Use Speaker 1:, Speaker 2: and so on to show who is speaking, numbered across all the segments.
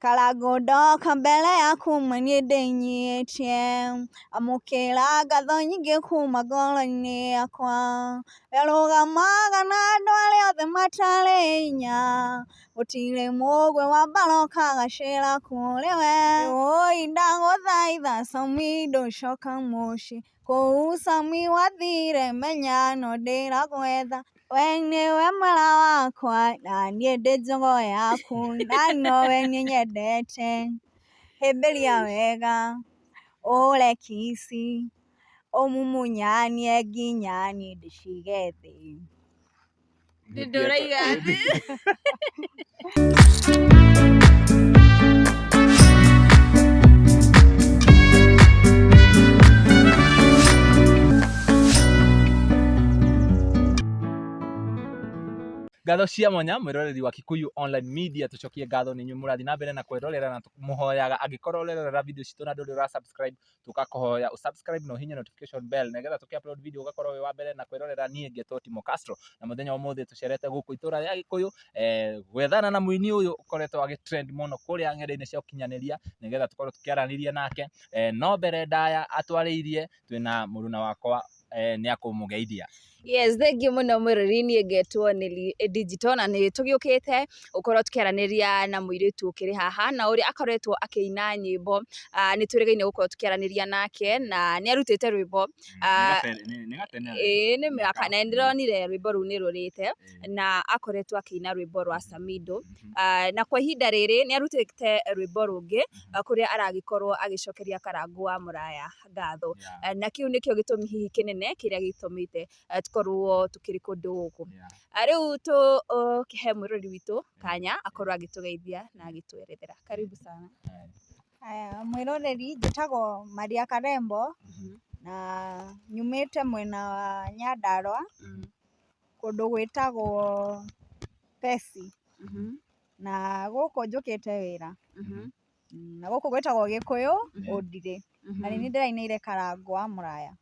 Speaker 1: Karangu ndoka mbere yaku manie ndĩnyitĩe, amũkĩra ngatho nyingĩ kuma ngoro-inĩ yakwa, we rũgamaga na andũ arĩa othe matarĩ hinya, gũtirĩ mũgwĩ wa mbara ũkagacĩra kũrĩ we. Oi ndagũthaitha SAMINDOH coka mũciĩ, kũu Sami wathire menya no ndĩragwetha, we nĩwe mwera wakwa na niĩ ndĩ njogoo yaku, na nowe niĩ nyendete. Hĩmbĩria wega ũre kisi, ũmumunyanie nginya niĩ ndĩcige thĩ.
Speaker 2: Ndũraiga thĩ.
Speaker 3: Ngatho cia mwanya mwiroreri wa Kikuyu Online Media, tucokie ngatho ni nyumurathi na mbere na kwirorera na tumuhoyaga angikorwo urerorera video citu na nduri ra subscribe, tukakuhoya usubscribe no hinya notification bell nigetha tukiupload video ugakorwo wi wa mbere na kwirorera. Nie ngetwo Timo Castro na muthenya umuthi tucerete guku itura ria Gikuyu gwethana na muini uyu ukoretwo agitrend muno kuria ng'enda-ini cia ukinyaniria nigetha tukorwo tukiaraniria nake no mbere ndaya atwariirie twina muruna wakwa ni akumugeithia.
Speaker 2: Yes, thank you muno mwirori. Nie ngetwo ni digital na ni tugiukite ukorwo tukiaraniria na muiritu ukiri haha na uri akoretwo akiina nyimbo. Ni turigaine gukorwo tukiaraniria nake na ni arutite rwimbo ni miaka na ndironire rwimbo ru ni rurite na akoretwo akiina rwimbo rwa SAMINDOH na kwa ihinda riri ni arutite rwimbo rungi kuria aragikorwo agicokeria Karangu wa Muraya ngatho na kiu nikio gitumi hihi kinene kiria gitumite tukorwo tukiri kundu guku. Riu tukihe mwirori witu kanya akorwo agitugeithia na agitwerethera. Karibu sana.
Speaker 1: Aya mwiroreri, njĩtagwo Wanawakareb na nyumĩte mwena wa Nyandarua kũndũ gwĩtagwo Pesi na gũkũ njũkĩte wĩra na gũkũ gwĩtagwo Gĩkũyũ Ũndire na nĩ ndĩrainĩire Karangu wa Muraya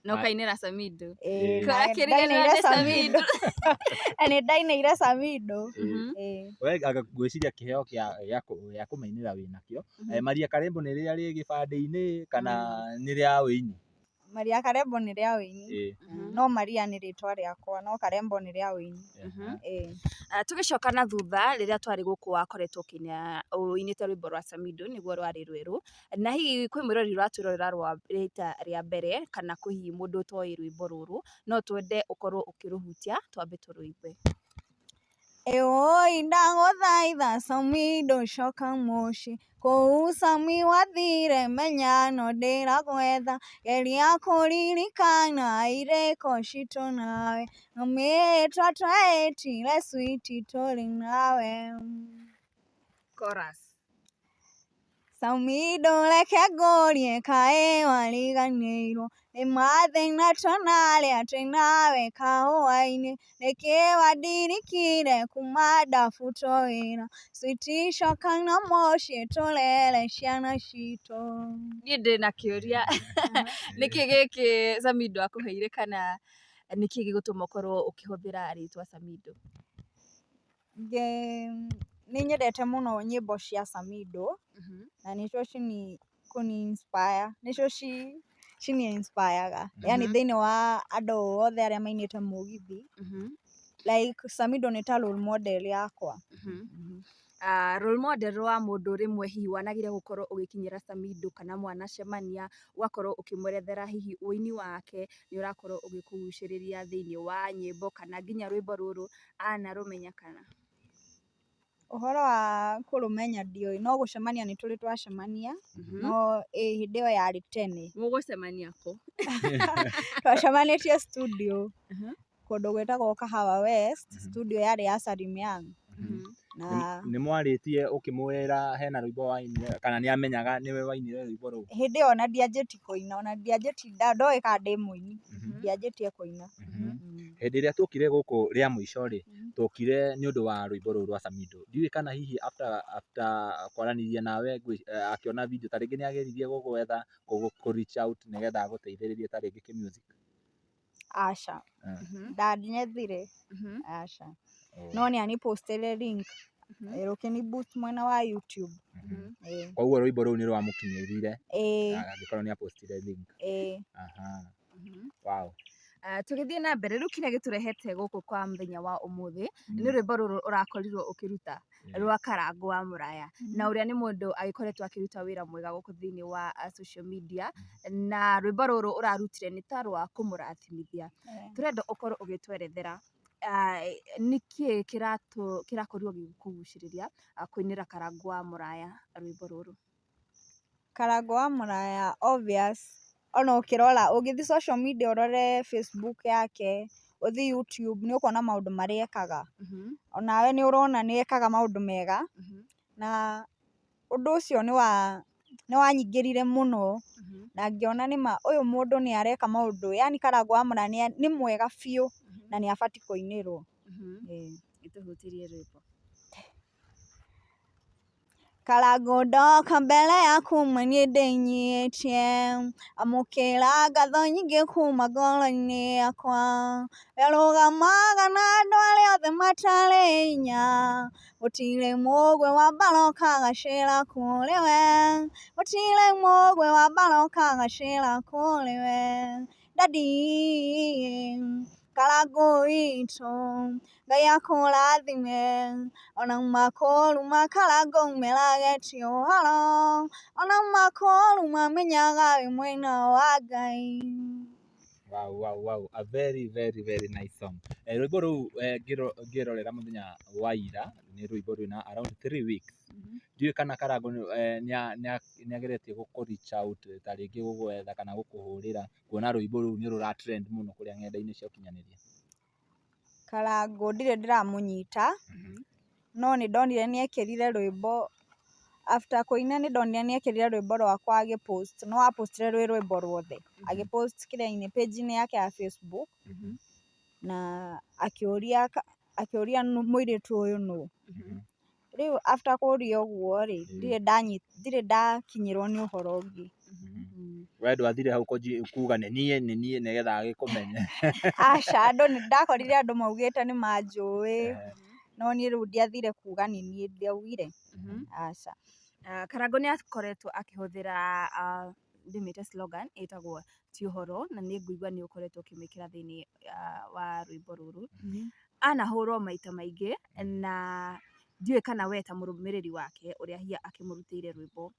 Speaker 2: no kainĩra SAMINDOH
Speaker 1: ndainĩire SAMINDOH nĩ ndainĩire SAMINDOH.
Speaker 3: We ngwĩciria kĩheo gĩa kũmainĩra wĩnakĩo. Wanawakareb nĩ rĩrĩa rĩ gĩbandĩ-inĩ kana nĩ rĩa ũini?
Speaker 1: Wanawakareb nĩ rĩa ũini no Maria nĩ rĩtwa rĩakwa no Kareb nĩ rĩa ũini.
Speaker 2: Tugicoka na thutha riria twari guku wakoretwo kinya uinite rwimbo rwa SAMINDOH niguo rwari rweru na hihi kwi mwirori rwatwirorera rwa rita ria mbere kana kwi mundu utoi rwimbo ruru no twende ukorwo ukiruhutia twambe turwimbe.
Speaker 1: Oi ndagũthaitha SAMINDOH coka mũciĩ, kũu Sami wathire menya no ndĩragwetha, geria kũririkana irĩko citũ nawe, na mĩĩtwa twetire sweet tũrĩ nawe.
Speaker 2: Chorus.
Speaker 1: SAMINDOH reke ngũrie kaĩ wariganĩirwo nĩ mathĩna tũnarĩa twĩ nawe kahũa-inĩ, nĩkĩ wandirikire kuma ndabutwo wĩra, sweet coka na mũciĩ tũrere ciana citũ.
Speaker 2: Niĩ ndĩna kĩũria nĩkĩ gĩkĩ SAMINDOH akuheire kana nĩkĩ gĩgũtũma ũkorwo ũkĩhũthĩra rĩtwa SAMINDOH?
Speaker 1: Nĩ nyendete mũno nyĩmbo cia SAMINDOH na nĩcio kũni-inspire, nĩcio cini-inspire-ga yani thĩinĩ wa andũ othe arĩa mainĩte mũgithi like SAMINDOH nĩ ta role model yakwa.
Speaker 2: Role model wa mũndũ rĩmwe hihi wanagire gũkorwo ũgĩkinyĩra SAMINDOH kana mwanacemania ũgakorwo ũkĩmwerethera hihi ũini wake nĩ ũrakorwo ũgĩkũgucĩrĩria thĩinĩ wa nyĩmbo kana nginya rwĩmbo rũrũ anarũmenya kana?
Speaker 1: Ũhoro wa kũrũmenya ndiũĩ no gũcemania nĩ tũrĩ twacemania no hĩndĩ ĩyo yarĩ tene.
Speaker 2: Mũgũcemania kũ?
Speaker 1: Twacemanĩtie studio kũndũ gwĩtagwo Kahawa West, studio yarĩ ya Salim Young.
Speaker 3: Nĩ mwarĩtie ũkĩmwĩra hena rwĩmbo wainire kana nĩ amenyaga nĩwe wainire rwĩmbo rũu?
Speaker 1: Hĩndĩ ĩyo ona ndianjĩtie kũina, ona ndoĩ kana ndĩ mũini, ndianjĩtie kũina.
Speaker 3: Hĩndĩ ĩrĩa tuokire gũkũ rĩa mũico rĩ, tuokire nĩ ũndũ wa rwĩmbo rũu rwa SAMINDOH. Ndiũĩ kana hihi after kwaraniria nawe akĩona video ta rĩngĩ nĩ ageririe gũgwetha reach out nĩgetha agũteithĩrĩrie ta rĩngĩ kĩ-music?
Speaker 1: Aca, ndanyethire aca no nĩ anipostire link rũkĩni boost mwena wa YouTube.
Speaker 3: Koguo rwĩmbo rũu nĩ rwamũkinyĩrire angĩkorwo nĩ apostire link. Wow.
Speaker 2: Tũgĩthiĩ na mbere rĩu kĩrĩa gĩtũrehete gũkũ kwa mũthenya wa ũmũthĩ nĩ rwĩmbo rũrũ ũrakorirwo ũkĩruta rwa Karangu wa Muraya, na ũrĩa nĩ mũndũ agĩkoretwo akĩruta wĩra mwega gũkũ thĩinĩ wa social media, na rwĩmbo rũrũ ũrarutire nĩ ta rwa kũmũrathimithia. Tũrenda ũkorwo ũgĩtwerethera nĩkĩ kĩrakorirwo gĩgĩkũgucĩrĩria kũinĩra Karangu wa Muraya rwĩmbo rũrũ?
Speaker 1: Karangu wa Muraya obvious, ona ũkĩrora ũgĩthiĩ social media ũrore Facebook yake, ũthiĩ YouTube nĩ ũkuona maũndũ marĩa ekaga, onawe nĩ ũrona nĩ ekaga maũndũ mega, na ũndũ ũcio nĩ wanyingĩrire mũno, na ngĩona nĩma ũyũ mũndũ nĩ areka maũndũ, yani Karangu wa Muraya nĩ mwega biũ na nĩ abatiĩ kũinĩrwo.
Speaker 2: Ĩtũhutirie rwĩmbo.
Speaker 1: Karangu ndoka mbere yaku ũmwe niĩ ndĩnyihĩtie, amũkĩra ngatho nyingĩ kuma ngoro-inĩ yakwa, we rũgamaga na andũ arĩa othe matarĩ hinya, gũtirĩ mũgwĩ wa mbara ũkagacĩra kũrĩ we, gũtirĩ mũgwĩ wa mbara ũkagacĩra kũrĩ we, Daddy Karangu witũ Ngai akũrathime, ona makũrũ ma Karangu meragetie ũhoro, ona makũrũ mamenyaga wĩ mwena wa Ngai.
Speaker 3: Wow, a very nice song. Rwĩmbo rũu ngĩrorera mũthenya wa ira nĩ rwĩmbo rwĩna around 3 weeks. Ndiũĩ kana Karangu nĩ ageretie gũkũ reach out ta rĩngĩ gũgwetha kana gũkũhũrĩra kuona rwĩmbo rũu nĩ rũra trend mũno kũrĩa ng'enda-inĩ cia ũkinyanĩria.
Speaker 1: Karangu ndirĩ ndĩramũnyita, no nĩ ndonire nĩ ekĩrire rwĩmbo, after kũina nĩ ndonire nĩ ekĩrire rwĩmbo rwakwa agĩ-post, no apostire rwĩ rwĩmbo rwothe, agĩ-post kĩrĩa-inĩ page-inĩ yake ya Facebook, na akĩũria mũirĩtu ũyũ nũ. Rĩu after kũũria ũguo rĩ, ndirĩ ndakinyĩrwo nĩ ũhoro ũngĩ.
Speaker 3: We ndwathire hau kuga nĩ niĩ nĩgetha agĩkũmenye?
Speaker 1: Aca, andũ nĩ ndakorire andũ maugĩte nĩ manjũĩ, no niĩ rĩu ndiathire kuga nĩ niĩ ndaugire, aca.
Speaker 2: Karangu nĩ akoretwo akĩhũthĩra ndĩmĩte slogan ĩtagwo ti ũhoro, na nĩ ngũigua nĩ ũkoretwo ũkĩmĩkĩra thĩinĩ wa rwĩmbo rũrũ. Anahũrwo maita maingĩ, na ndiũĩ kana we ta mũrũmĩrĩri wake ũrĩa hiya akĩmũrutĩire rwĩmbo,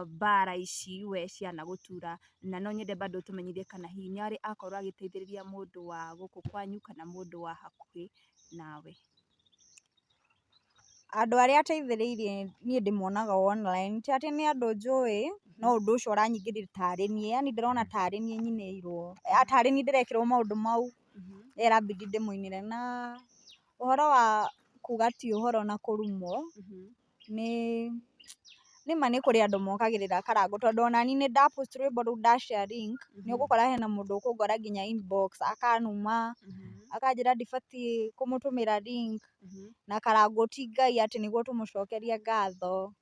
Speaker 2: mbara ici we ciana gũtura, na no nyende bado tũmenyithie kana hihi nĩ arĩ akorwo agĩteithĩrĩria mũndũ wa gũkũ kwanyu kana mũndũ wa hakuhĩ nawe?
Speaker 1: Andũ arĩa ateithĩrĩirie niĩ ndĩmonaga online, ti atĩ nĩ andũ njũĩ, no ũndũ ũcio ũranyingĩrĩire tarĩ niĩ, yani ndĩrona tarĩ niĩ nyinĩirwo, tarĩ niĩ ndĩrekĩrwo maũndũ mau, ĩrabidi ndĩmũinĩre. Na ũhoro wa kuga ti ũhoro na kũrumwo, nĩma nĩ kũrĩ andũ mokagĩrĩra Karangu, tondũ ona niĩ nĩ ndapost rwĩmbo rũu nda-share link, nĩ ũgũkora hena mũndũ ũkũngora nginya inbox akanuma, akanjĩra ndibatiĩ kũmũtũmĩra link, na Karangu ti Ngai atĩ nĩguo tũmũcokerie ngatho,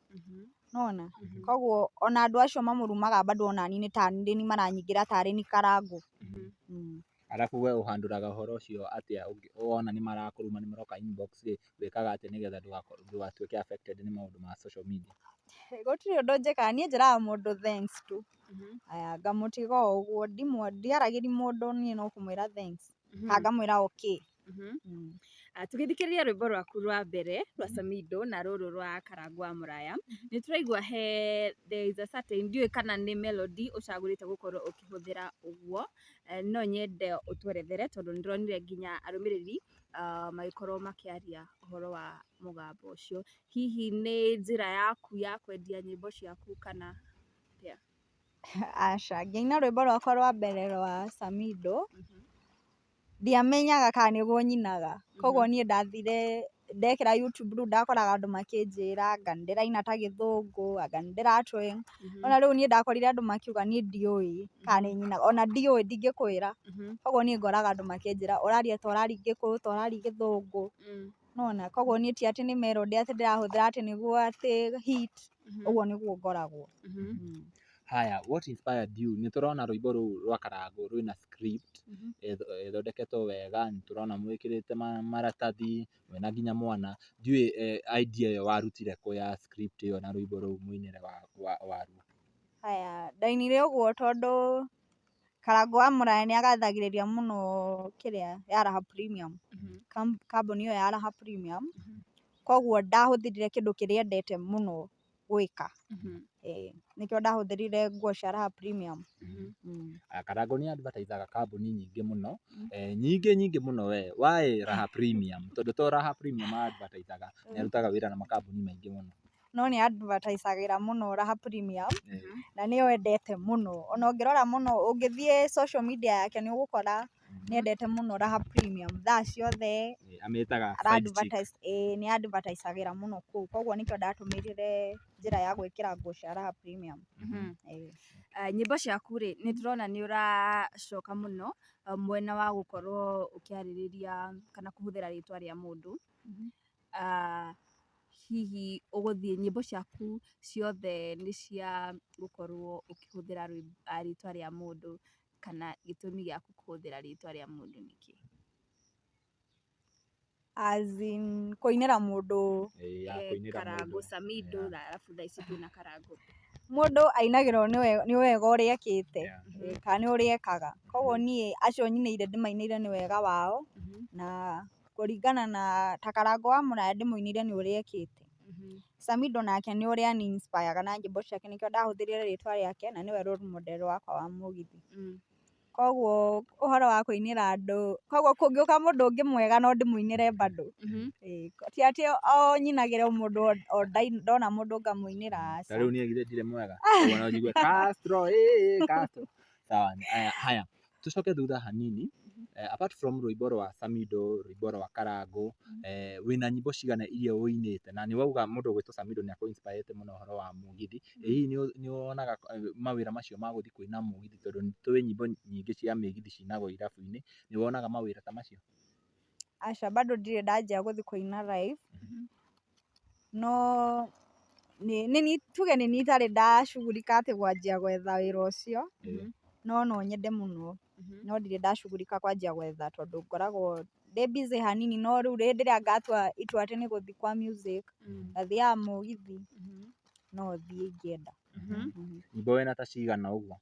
Speaker 1: nĩwona? Koguo ona andũ acio mamũrumaga bado ona niĩ nĩ taniĩ maranyingĩra tarĩ niĩ Karangu.
Speaker 3: Arabu we ũhandũraga ũhoro ũcio atĩa wona nĩ marakũruma nĩ maroka inbox wĩkaga atĩa nĩgetha ndũgatuĩke affected nĩ maũndũ ma social media?
Speaker 1: Gũtirĩ ũndũ njĩkaga, niĩ njĩraga mũndũ thanks tu, aya ngamũtiga o ũguo, ndiaragĩria mũndũ niĩ no kũmwĩra thanks, kana ngamwĩra okay.
Speaker 2: Tũgĩthikĩrĩria rwĩmbo rwaku rwa mbere rwa Samindo na rũrũ rwa Karangu wa Muraya, nĩ tũraigua there is a certain, ndiũĩ kana nĩ melody ũcagũrĩte gũkorwo ũkĩhũthĩra ũguo, no nyende ũtwerethere tondũ nĩ ndĩronire nginya arũmĩrĩri magĩkorwo makĩaria ũhoro wa mũgambo ũcio. Hihi nĩ njĩra yaku ya kwendia nyĩmbo ciaku kana atĩa?
Speaker 1: Aca, ngĩina rwĩmbo rwakwa rwa mbere rwa Samindo, ndiamenyaga kana nĩguo nyinaga, koguo niĩ ndathire ndekĩra YouTube rĩu ndakoraga andũ makĩnjĩra anga nĩ ndĩraina ta gĩthũngũ, anga nĩ ndĩra twang, ona rĩu niĩ ndakorire andũ makiuga niĩ ndiũĩ kana nĩ nyinaga, ona ndiũĩ ndingĩkwĩra, koguo niĩ ngoraga andũ makĩnjĩra ũraria ta ũraria gĩkũyũ ta ũraria gĩthũngũ, nĩwona? Koguo niĩ ti atĩ nĩ melody atĩ ndĩrahũthĩra atĩ nĩguo atĩ hit, ũguo nĩguo ngoragwo.
Speaker 3: Haya, what inspired you? Nĩ tũrona rwĩmbo rũu rwa Karangu rwĩna script ĩthondeketwo wega, nĩ tũrona mwĩkĩrĩte maratathi, mwĩna nginya mwana. Ndiũĩ idea ĩyo warutire kũ ya script ĩyo na rwĩmbo rũu mũinĩre waruo?
Speaker 1: Haya, ndainire ũguo tondũ Karangu wa Muraya nĩ agathagĩrĩria mũno kĩrĩa ya Raha Premium, kambuni ĩyo ya Raha Premium, koguo ndahũthĩrire kĩndũ kĩrĩa endete mũno gwĩka, nĩkĩo ndahũthĩrire nguo cia Raha Premium.
Speaker 3: Karangu nĩ advertisaga kambuni nyingĩ mũno, nyingĩ mũno we. Why Raha Premium? Tondũ to Raha Premium advertisaga, nĩ arutaga wĩra na makambuni maingĩ mũno.
Speaker 1: No nĩ advertisagĩra mũno Raha Premium, na nĩyo endete mũno. Ona ũngĩrora mũno, ũngĩthiĩ social media yake nĩ ũgũkora nĩ endete mũno Raha Premium. Thaa ciothe nĩ advertisagĩra mũno kũu, koguo nĩkĩo ndatũmĩrire njĩra ya gwĩkĩra nguo cia Raha Premium.
Speaker 2: Nyĩmbo ciaku rĩ, nĩ tũrona nĩ ũracoka mũno mwena wa gũkorwo ũkĩarĩrĩria kana kũhũthĩra rĩtwa rĩa mũndũ. Hihi ũgũthiĩ nyĩmbo ciaku ciothe nĩ cia gũkorwo ũkĩhũthĩra rĩtwa rĩa mũndũ, kana gĩtũmi gĩaku kũhũthĩra rĩtwa rĩa mũndũ nĩkĩ?
Speaker 1: As in kũinĩra mũndũ
Speaker 2: Karangu, Samindo, arabu thaa ici twĩna Karangu.
Speaker 1: Mũndũ ainagĩrwo nĩ wega ũrĩa ekĩte, kana nĩ ũrĩa ekaga. Koguo niĩ acio nyinĩire ndĩmainĩire nĩ wega wao, na kũringana na ta Karangu wa Muraya ndĩmũinĩire nĩ ũrĩa ekĩte. Samindo nake nĩ ũrĩa ani inspire na nyĩmbo ciake, nĩkĩo ndahũthĩrire rĩtwa rĩake, na nĩwe role model wakwa wa mũgithi. Koguo ũhoro wa kũinĩra andũ, koguo kũngĩũka mũndũ ũngĩ mwega no ndĩmũinĩre bado. Ti atĩ o nyinagĩre mũndũ o ndona mũndũ ngamũinĩra, aca.
Speaker 3: Ta rĩu niĩ githĩ ndirĩ mwega? No njigue Castro, Castro. Sawa, haya, tucoke thutha hanini. Apart from rwĩmbo rwa Samindo, rwĩmbo rwa Karangu, wĩna nyĩmbo cigana iria ũinĩte? Na nĩ wauga mũndũ ũgwĩtwo Samindo nĩ akũ-inspire mũno ũhoro wa mũgithi. Hihi nĩ wonaga mawĩra macio ma gũthiĩ kũina mũgithi, tondũ nĩ tũĩ nyĩmbo nyingĩ cia mĩgithi cinagwo irabu-inĩ, nĩ wonaga mawĩra ta macio?
Speaker 1: Aca, bado ndirĩ ndanjia gũthiĩ kũina live, no tuge nĩ niĩ itarĩ ndacugurika atĩ kwanjia gwetha wĩra ũcio, no nyende mũno, no ndirĩ ndacugurika kwanjia gwetha, tondũ ngoragwo ndĩ busy hanini. No rĩu rĩrĩa ngatua itua atĩ nĩ gũthiĩ kwa music, ngathiaga mũgithi, no thiĩ ingĩenda.
Speaker 3: Nyĩmbo wĩna ta cigana ũguo?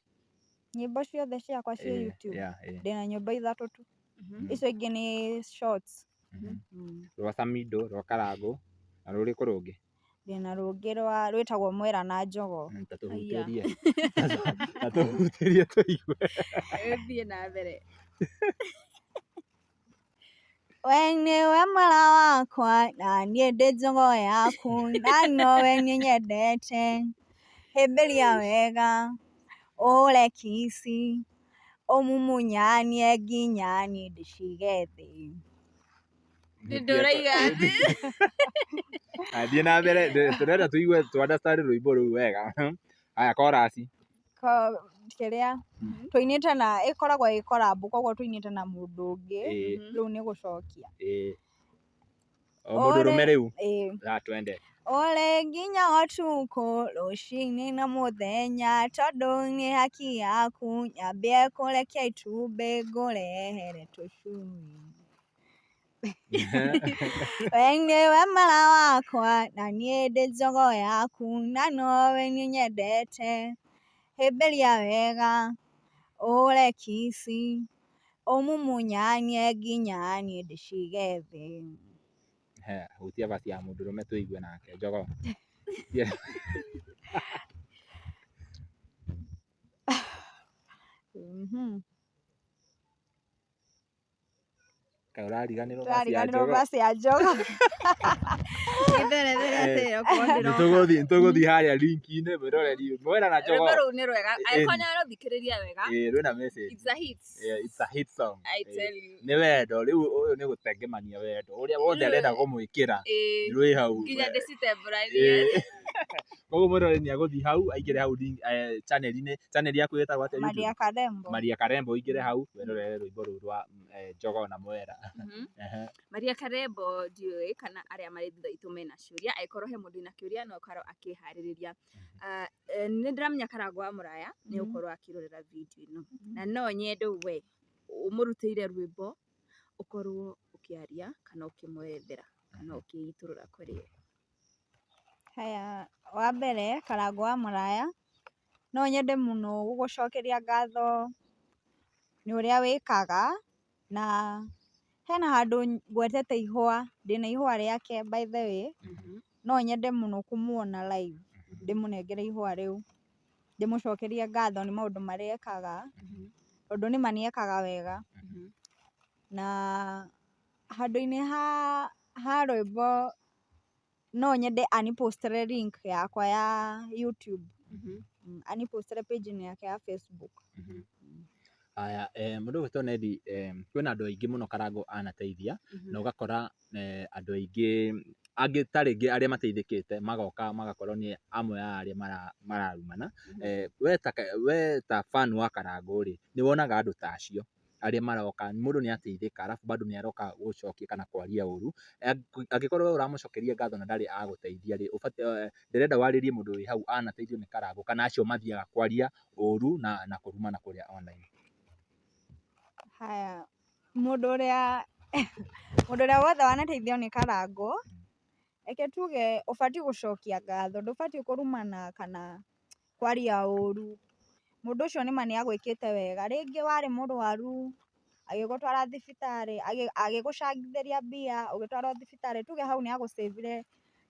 Speaker 1: Nyĩmbo ciothe ciakwa cia YouTube ndĩna nyĩmbo 3 tu, icio ingĩ nĩ shorts.
Speaker 3: Rwa Samindo, rwa Karangu, na rũrĩkũ rũngĩ?
Speaker 1: Ndĩna rũngĩ rwĩtagwo Mwera na Njogo.
Speaker 3: Ta tũhutĩrie tũigue.
Speaker 2: Thiĩ na mbere.
Speaker 1: We nĩwe mwera wakwa, na niĩ ndĩ njogo yaku, na nowe niĩ nyendete. Hĩmbĩria wega, ũhũre kici, ũmumunyanie nginya niĩ ndĩcige thĩ.
Speaker 2: Ndũraiga thĩ.
Speaker 3: Thiĩ na mbere, tũrenda tũigue understand rwĩmbo rũu wega. Haya, chorus.
Speaker 1: Kĩrĩa tũinĩte na ĩkoragwo ĩ collab, koguo tũinĩte na mũndũ ũngĩ, rĩu nĩ gũcokia.
Speaker 3: O mũndũrũme rĩu? Twende.
Speaker 1: Ũrĩ nginya ũtukũ, rũcinĩ na mũthenya, tondũ nĩ haki yaku, nyambie kũrekia itumbĩ ngũrehere tũcui. We nĩwe mwera wakwa, na niĩ ndĩ njogo yaku, na nowe niĩ nyendete. Hĩmbĩria wega, ũhũre kici, ũmumunyanie nginya niĩ ndĩcige thĩ.
Speaker 3: Hutia basi ya mũndũrũme tũigue nake njogo. Kaĩ ũrariganĩrwo
Speaker 1: basi ya njogo?
Speaker 3: Nĩtũgũthiĩ harĩa link-inĩ mwĩroreri Mwera na Njogo.
Speaker 2: Rwĩmbo rũu nĩ rwega, angĩkorwo nĩ ũrũthikĩrĩria wega,
Speaker 3: rwĩna message.
Speaker 2: It's a hit.
Speaker 3: It's a hit song.
Speaker 2: I tell you.
Speaker 3: Nĩ wendo, rĩu ũyũ nĩ gũtengemania wendo, ũrĩa wothe arenda kũmwĩkĩra rwĩ hau.
Speaker 2: Nginya ndĩcitembũranie.
Speaker 3: koguo mwiroreri ni aguthi hau aingire hau channel yaku yetagwo atia YouTube
Speaker 1: Maria Karembo
Speaker 3: ingire hau werorere rwimbo rũu rwa Njogo na Mwera.
Speaker 2: Maria Karembo ndiũĩ kana arĩa marĩ thutha itũ mena ciũria, angĩkorwo he mũndũ wĩna kĩũria no ũkorwo akĩharĩrĩria. Nĩ ndĩramenya Karangu wa Muraya nĩ ũkorwo akĩrorera video ĩno, na no nyende we ũmũrutĩire rwĩmbo ũkorwo ũkĩaria kana ũkĩmwethera kana ũkĩitũrũra kũrĩ we.
Speaker 1: Haya, wa mbere Karangu wa Muraya, no nyende mũno gũgũcokeria ngatho nĩ ũrĩa wĩkaga, na hena handũ ngwetete ihũa, ndĩna ihũa rĩake by the way, no nyende mũno kũmuona live, ndĩmũnengere ihũa rĩu, ndĩmũcokerie ngatho nĩ maũndũ marĩa ekaga, tondũ nĩma nĩekaga wega, na handũ-inĩ ha rwĩmbo no nyende anipostere link yakwa ya YouTube, anipostere page-inĩ yake ya Facebook.
Speaker 3: Aya, mũndũ wĩtwo Nedi, kwĩna andũ aingĩ mũno Karangu anateithia, na ũgakora andũ angĩ ta rĩngĩ arĩa mateithĩkĩte magoka magakorwo nĩ amwe a arĩa mararumana. We ta fan wa Karangu rĩ, nĩ wonaga andũ ta acio arĩa maroka, mũndũ nĩ ateithĩka arabu bado nĩ aroka gũcokia kana kwaria ũru, angĩkorwo we ũramũcokeria ngatho na ndarĩ agũteithia rĩ, ndĩrenda warĩrie mũndũ wĩ hau anateithio nĩ Karangu kana acio mathiaga kwaria ũru na kũrumana kũrĩa online.
Speaker 1: Haya, mũndũ ũrĩa wothe wanateithio nĩ Karangu, reke tuge ũbatiĩ gũcokia ngatho, ndũbatiĩ kũrumana kana kwaria ũru. Mũndũ ũcio nĩma nĩagwĩkĩte wega, rĩngĩ warĩ mũrwaru agĩgũtwara thibitarĩ, agĩgũcangithĩria mbia ũgĩtwarwo thibitarĩ, tuge hau nĩagũ save-ire,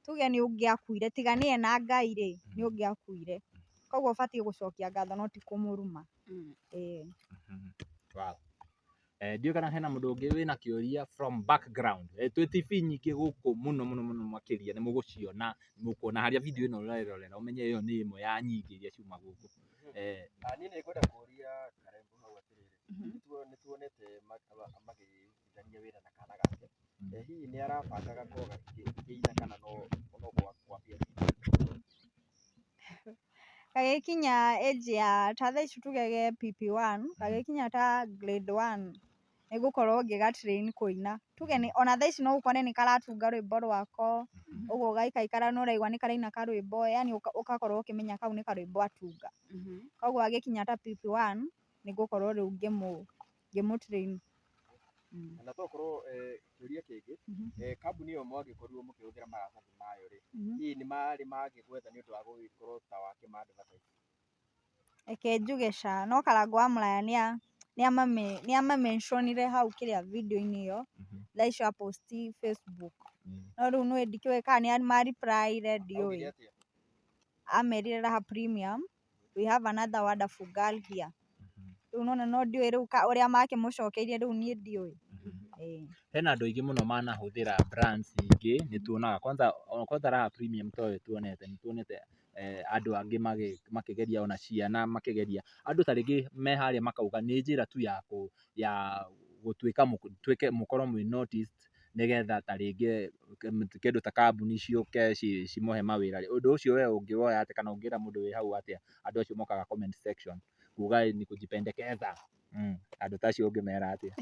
Speaker 1: tuge nĩ ũngĩakuire, tiga nĩye na Ngai rĩ, nĩ ũngĩakuire, koguo ũbatiĩ gũcokia ngatho no ti kũmũruma.
Speaker 3: Wow. Ndiũĩ kana hena mũndũ ũngĩ wĩna kĩũria from background. Twĩ TV nyingĩ gũkũ mũno makĩria nĩ mũgũciona, mũkuona harĩa video ĩno ũrerorera ũmenye ĩyo nĩ ĩmwe ya nyingĩ iria ciuma gũkũ.
Speaker 4: Niĩ nĩ ngwenda kũria Karembo hau atĩrĩrĩ, nĩ tuonete magĩrutithania wĩra na kana gake, hihi nĩ arabanga gakorwo gakĩina kana no kwambia
Speaker 1: Gagĩkinya age ya ta thaa ici tuge PP1, gagĩkinya ta grade 1 nĩngũkorwo ngĩga-train kũina, tuge ona thaa ici no ũkore nĩ karatunga rwĩmbo rwako, ũguo ũgaikaikara nĩ ũraigua nĩ karaina karwĩmbo, yani ũgakorwo ũkĩmenya kau nĩ karwĩmbo atunga, koguo agĩkinya ta PP1 nĩngũkorwo rĩu ngĩmũ-train.
Speaker 4: Na tokorwo kĩũria kĩngĩ, kambuni ĩyo mwagĩkorirwo mũkĩhũthĩra maratathi mayo rĩ, hihi nĩ marĩ magĩgwetha nĩ ũndũ wa gũgĩkorwo ta wakĩma-advertise?
Speaker 1: Reke njuge ca, no Karangu wa Muraya nĩama-mentionire hau kĩrĩa video-inĩ ĩyo, thaa icio a-post Facebook, no rĩu niĩ ndikĩũĩ kana nĩ ma-reply-ire ndiũĩ, amerire raha premium, we have another wonderful girl here. Rĩu nĩwona no ndiũĩ rĩu ũrĩa makĩmũcokeirie rĩu niĩ ndiũĩ.
Speaker 3: Hena andũ aingĩ mũno manahũthĩra brands ingĩ, nĩtuonaga kwanza raha premium toĩ tuonete, nĩtuonete andũ angĩ makĩgeria ona ciana makĩgeria, andũ ta rĩngĩ me harĩa makauga nĩ njĩra tu ya gũtuĩka mũkorwo mwĩ noticed, nĩgetha ta rĩngĩ kĩndũ ta kambuni ciũke cimũhe mawĩra. Ũndũ ũcio we ũngĩwoya atĩa kana ũngĩra mũndũ wĩ hau atĩa andũ acio mokaga comment section kuga ni kujipendekeza, andũ ta acio ũngĩmera atĩa?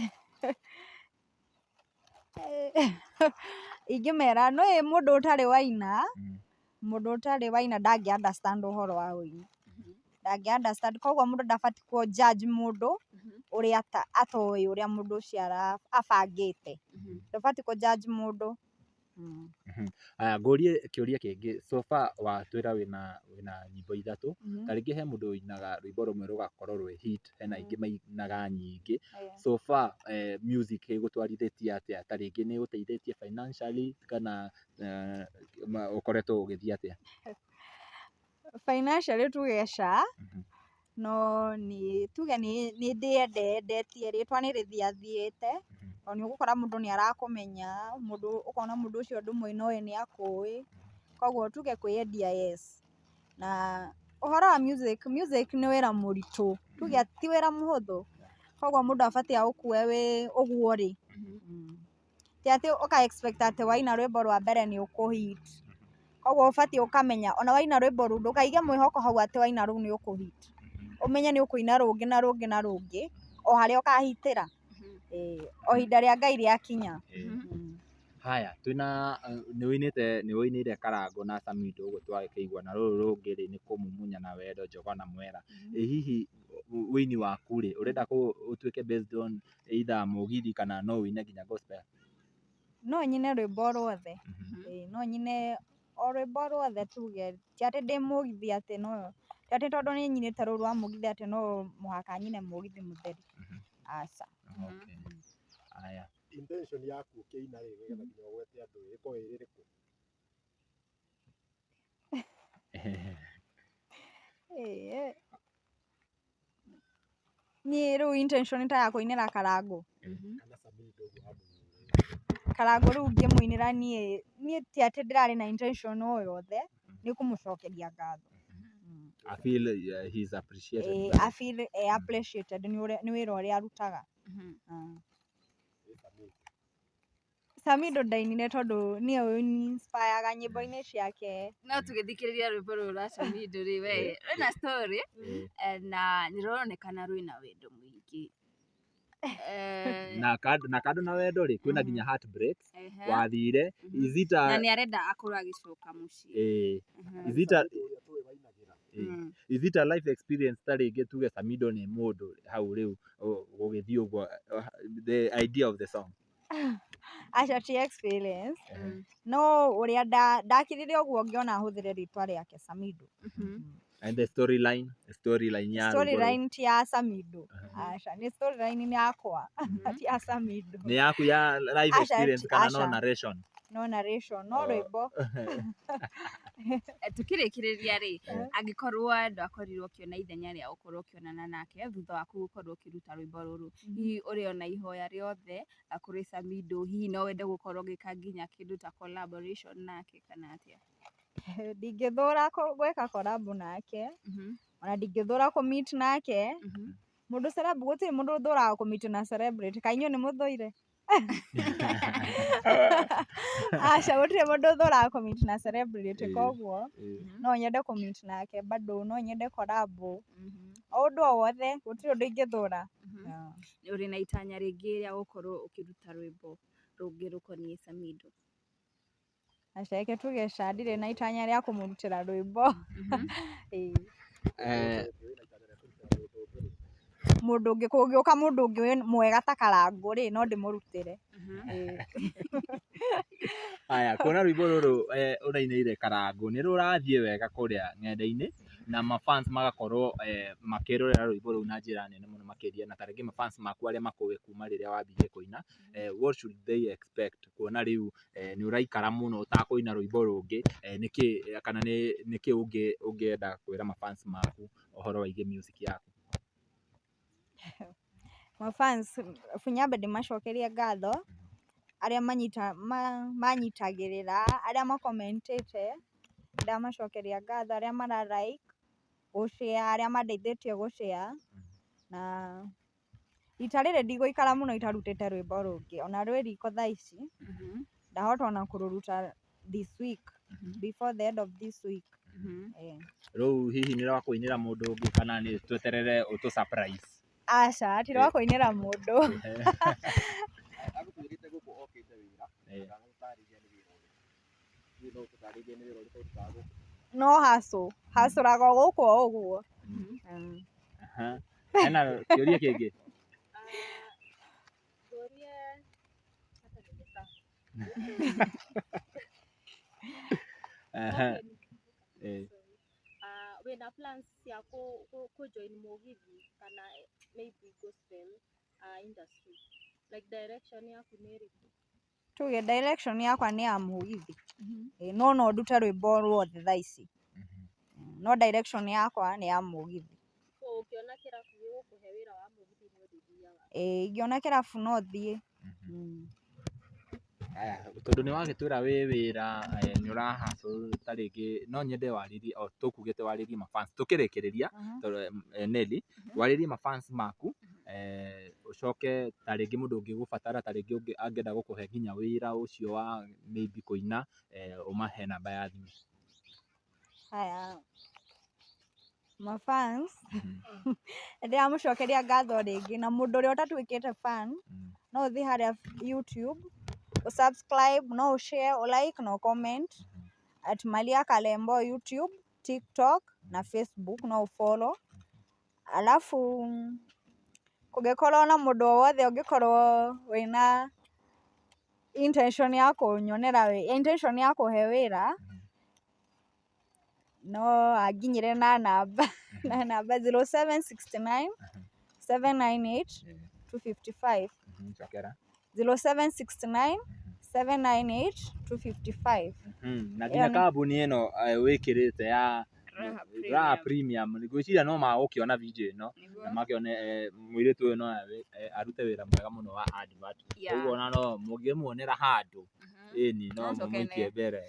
Speaker 1: Ingĩmera nĩ mũndũ ũtarĩ waina ndangĩ-understand ũhoro wa ũini, ndangĩ-understand, koguo mũndũ ndabatiĩ kũ-judge mũndũ ũrĩa atoĩ ũrĩa mũndũ ũcio abangĩte, ndũbatiĩ kũ-judge mũndũ.
Speaker 3: Ngũrie kĩũria kĩngĩ, so far watwĩra wĩna nyĩmbo ithatũ, ta rĩngĩ he mũndũ ũinaga rwĩmbo rũmwe rũgakorwo rwĩ hit, hena ingĩ mainaga nyingĩ, so far music ĩgũtwarithĩtie atĩa, ta rĩngĩ nĩ ĩgũteithĩtie financially kana ũkoretwo ũgĩthiĩ atĩa?
Speaker 1: Financially tuge ca, no tuge nĩ ndĩyendetie, rĩtwa nĩ rĩthiathiĩte, tondũ nĩ ũgũkora mũndũ nĩ arakũmenya, ũkona mũndũ ũcio ndũmũĩ nĩ akũĩ, koguo tuge kwĩyendia yes. Na ũhoro wa music nĩ wĩra mũritũ, tuge ti wĩra mũhũthũ, koguo mũndũ abatiĩ aũkue wĩ ũguo rĩ, ti atĩ ũka expect atĩ waina rwĩmbo rwa mbere nĩ ũkũ-hit, koguo ũbatiĩ ũkamenya ona waina rwĩmbo rũu ndũkaige mwĩhoko hau atĩ waina rũu nĩ ũkũhit, ũmenye nĩ ũkũina rũngĩ na rũngĩ na rũngĩ o harĩa ũkahitĩra o hinda rĩa Ngai rĩakinya.
Speaker 3: Haya, twina nĩ wĩinĩire Karangu na Samindo ũguo twakĩigua, na rũrũ rũngĩ rĩ nĩ kũmumunya na Wendo, Njogo na Mwera. Hihi wĩini waku rĩ ũrenda ũtuĩke based on either mũgithi kana no wĩine nginya gospel?
Speaker 1: No nyine rwĩmbo rwothe, no nyine o rwĩmbo rwothe tuge, ti atĩ ndĩ mũgithi atĩ no, ti atĩ tondũ nĩ nyinĩte rũrũ rwa mũgithi atĩ no mũhaka nyine mũgithi mũtheri, aca.
Speaker 3: Haya,
Speaker 4: intention yaku ũkĩina rĩ nĩgetha nginya ũgwete andũ ĩkorwo ĩrĩ ĩrĩkũ?
Speaker 1: Niĩ rĩu intention ta ya kũinĩra Karangu,
Speaker 4: Kana Samindo ũguo hamwe?
Speaker 1: Karangu rĩu ngĩmũinĩra niĩ ti atĩ ndĩrarĩ na intention o yothe, nĩ kũmũcokeria ngatho.
Speaker 3: I feel he is appreciated.
Speaker 1: I feel appreciated nĩ wĩra ũrĩa arutaga. Samindo ndainire tondũ nĩwe ũninspire nyĩmbo-inĩ ciake.
Speaker 2: No tũgĩthikĩrĩria rwĩmbo rũrũ rwa Samindo rĩ, we rwĩna story na nĩ rũronekana rwĩna wendo mũingĩ.
Speaker 3: Na kando na Wendo rĩ kwĩna nginya heartbreaks wathire, na
Speaker 2: nĩ arenda akorwo agĩcoka mũciĩ.
Speaker 3: Is it a life experience ta rĩngĩ tuge Samindo nĩ mũndũ hau rĩu gũgĩthiĩ ũguo, the idea of the song?
Speaker 1: Aca ti experience, no ũrĩa ndakirire ũguo ngĩona hũthĩre rĩtwa rĩake Samindo.
Speaker 3: And the storyline ya
Speaker 1: storyline ti ya Samindo, aca nĩ storyline ni yakwa, ti ya Samindo.
Speaker 3: Nĩ yaku ya life experience kana no narration?
Speaker 1: No narration, no rwĩmbo.
Speaker 2: Tukĩrĩkĩrĩria rĩ, angĩkorwo ndwakorirwo ũkĩona ithenya rĩa gũkorwo ũkĩonana nake thutha waku gũkorwo ũkĩruta rwĩmbo rũrũ, hihi ũrĩ ona ihoya rĩothe kũrĩ Samindo, hihi no wende gũkorwo ũgĩka nginya kĩndũ ta collaboration nake kana atĩa?
Speaker 1: Ndingĩthũra gwĩka collab nake, ona ndingĩthũra kũ-meet nake. Mũndũ celeb, gũtirĩ mũndũ ũthũraga kũ-meet na celebrity, kaĩ inyuĩ nĩ mũthũire? Aca gũtirĩ mũndũ ũthũraga kũ-meet na celebrity, koguo no nyende kũ-meet nake bado, no nyende collab o ũndũ o wothe, gũtirĩ ũndũ ingĩthũra.
Speaker 2: Ũrĩ na itanya rĩngĩ rĩa gũkorwo ũkĩruta rwĩmbo rũngĩ rũkoniĩ Samindo?
Speaker 1: Aca reke tuge ca ndirĩ na itanya rĩa kũmũrutĩra rwĩmbo. Mũndũ ũngĩ kũngĩũka mũndũ ũngĩ mwega ta Karangu rĩ, no ndĩmũrutĩre.
Speaker 3: Haya, kuona rwĩmbo rũrũ ũrainĩire Karangu nĩ rũrathiĩ wega kũrĩa ng'enda-inĩ na mafans magakorwo makĩrorera rwĩmbo rũu na njĩra nene mũno makĩria, na tarĩngĩ mafans maku arĩa makũĩ kuma rĩrĩa wambirie kũina, what should they expect kuona rĩu nĩ ũraikara mũno ũtakũina rwĩmbo rũngĩ, nĩkĩ kana nĩkĩ ũngĩenda kwĩra mafans maku ũhoro wĩgiĩ music yaku?
Speaker 1: Mafans nyambe ndĩmacokerie ngatho arĩa manyitagĩrĩra, arĩa makomentĩte, ndamacokeria ngatho, arĩa mara like gũ-share, arĩa mandeithĩtie gũ-share, na rita rĩrĩ ndigũikara mũno itarutĩte rwĩmbo rũngĩ, ona rwĩ riko thaa ici, ndahota ona kũrũruta this week, before the end of this week.
Speaker 3: Rĩu hihi nĩ wakũinĩra mũndũ ũngĩ kana nĩ tweterere ũtũ surprise?
Speaker 1: Aca ti rwakũinĩra mũndũ.
Speaker 4: Agũtwĩrĩte gũkũ okĩte wĩra, ndagũtarĩria nĩ wĩra ũrĩkũ. No ũtũtarĩrie nĩ wĩra ũrĩkũ ũrutaga gũkũ?
Speaker 1: No hacũraga o gũkũ o ũguo.
Speaker 3: Hena kĩũria kĩngĩ?
Speaker 5: Wĩna plans cia kũ-join mũgithi kana maybe gospel industry, like direction yaku nĩ ĩrĩkũ?
Speaker 1: Tuge direction yakwa nĩ ya mũgithi, no ndute rwĩmbo rwothe thaa ici, no direction yakwa nĩ ya mũgithi.
Speaker 5: So ũkĩona kĩrabu gĩgũkũhe wĩra wa mũgithi nĩ ũrĩthiaga?
Speaker 1: Ingĩona kĩrabu no thiĩ.
Speaker 3: Tondũ nĩ wagĩtwĩra wĩ wĩra nĩ ũrahustle ta rĩngĩ, no nyende warĩrie o tũkugĩte warĩrie mafans tũkĩrĩkĩrĩria Nelly, warĩrie mafans maku, ũcoke ta rĩngĩ mũndũ ũngĩgũbatara, ta rĩngĩ angĩenda gũkũhe nginya wĩra ũcio wa maybe kũina, ũmahe namba ya thimũ.
Speaker 1: Haya. Mafans. Ndiamucokeria ngatho ringi na mundu uria utatuikite fan. No uthi haria YouTube, subscribe, no share, like, no comment at Malia Kalembo YouTube, TikTok na Facebook, no follow. Alafu kugikorwo na mundu wothe ungikorwo wina intention ya kunyonera intention ya kuhe wira no anginyire na namba 0769 798 255 0769 798 255.
Speaker 3: Na nginya kambuni ĩno wĩkĩrĩte ya Raha Premium ngwĩciria no magũkĩona video ĩno na makĩone mũirĩtu ũyũ no arute wĩra mwega mũno wa advert. Koguo ona no mũngĩmuonera handũ ĩni no mũmũikie mbere.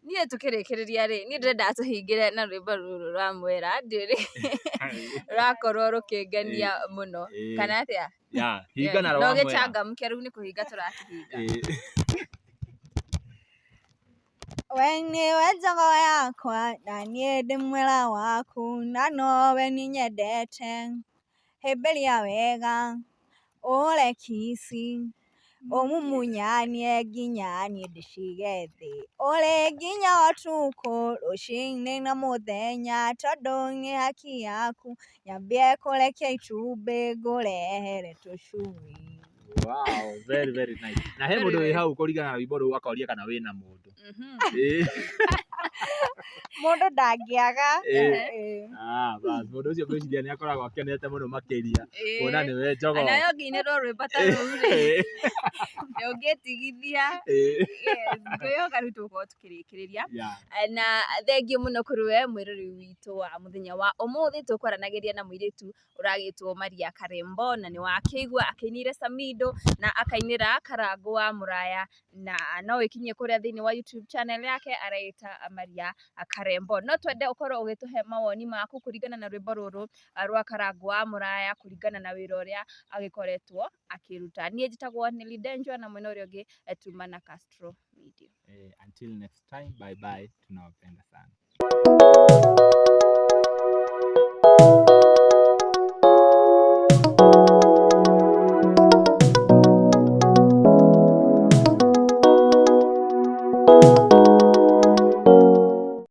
Speaker 2: Niĩ tũkĩrĩkĩrĩria rĩ, niĩ ndĩrenda tũhingĩre na rwĩmbo rũrũ rwa Mwera ndĩrĩ rũrakorwo rũkĩngenia mũno kana atĩa?
Speaker 3: Hingana rwa Mwera.
Speaker 2: No gĩcangamke rĩu nĩ kũhinga tũrakĩhinga.
Speaker 1: We niwe njogo yakwa na niĩ ndĩ mwera waku na nowe nĩ nyendete. Hĩmbĩria wega ũreke ici ũmumunyanie nginya niĩ ndĩcige thĩ. Ũrĩ nginya ũtukũ rũcinĩ na mũthenya tondũ nĩ haki yaku. Nyambie kũrekia itumbĩ ngũrehere tũcui.
Speaker 3: Wow, very very nice. Na he mũndũ wĩ hau kũringana na rwĩmbo rũu akoria kana wĩna mũndũ.
Speaker 1: Mũndũ ndangĩaga.
Speaker 3: Basi mũndũ ũcio ngwĩciria nĩ akoragwo akenete mũno makĩria kuona nĩwe njogo.
Speaker 2: Na yo ngĩinĩrwo rwĩmbo ta rũu rĩ ũngĩtigithia ngwĩhoka rĩu tũgũkorwo tũkĩrĩkĩrĩria. Na thengiũ mũno kũrĩ we mwĩrori witũ wa mũthenya wa ũmũthĩ. Tũkwaranagĩria na mũirĩtu ũragĩtwo Maria Karembo na nĩ wakĩigua akĩinire Samindo na akainĩra Karangu wa Muraya, na no wĩkinyie kũrĩa thĩinĩ wa YouTube channel yake areita Maria Karembo. No twende ũkorwo ũgĩtũhe mawoni maku kũringana na rwĩmbo rũrũ rwa Karangu wa Muraya kũringana na wĩra ũrĩa agĩkoretwo akĩruta. Niĩ njĩtagwo Nelly Denjwa na mwena ũrĩa ũngĩ Tuma na Castro Media.
Speaker 3: Until next time, bye bye, tunawapenda sana.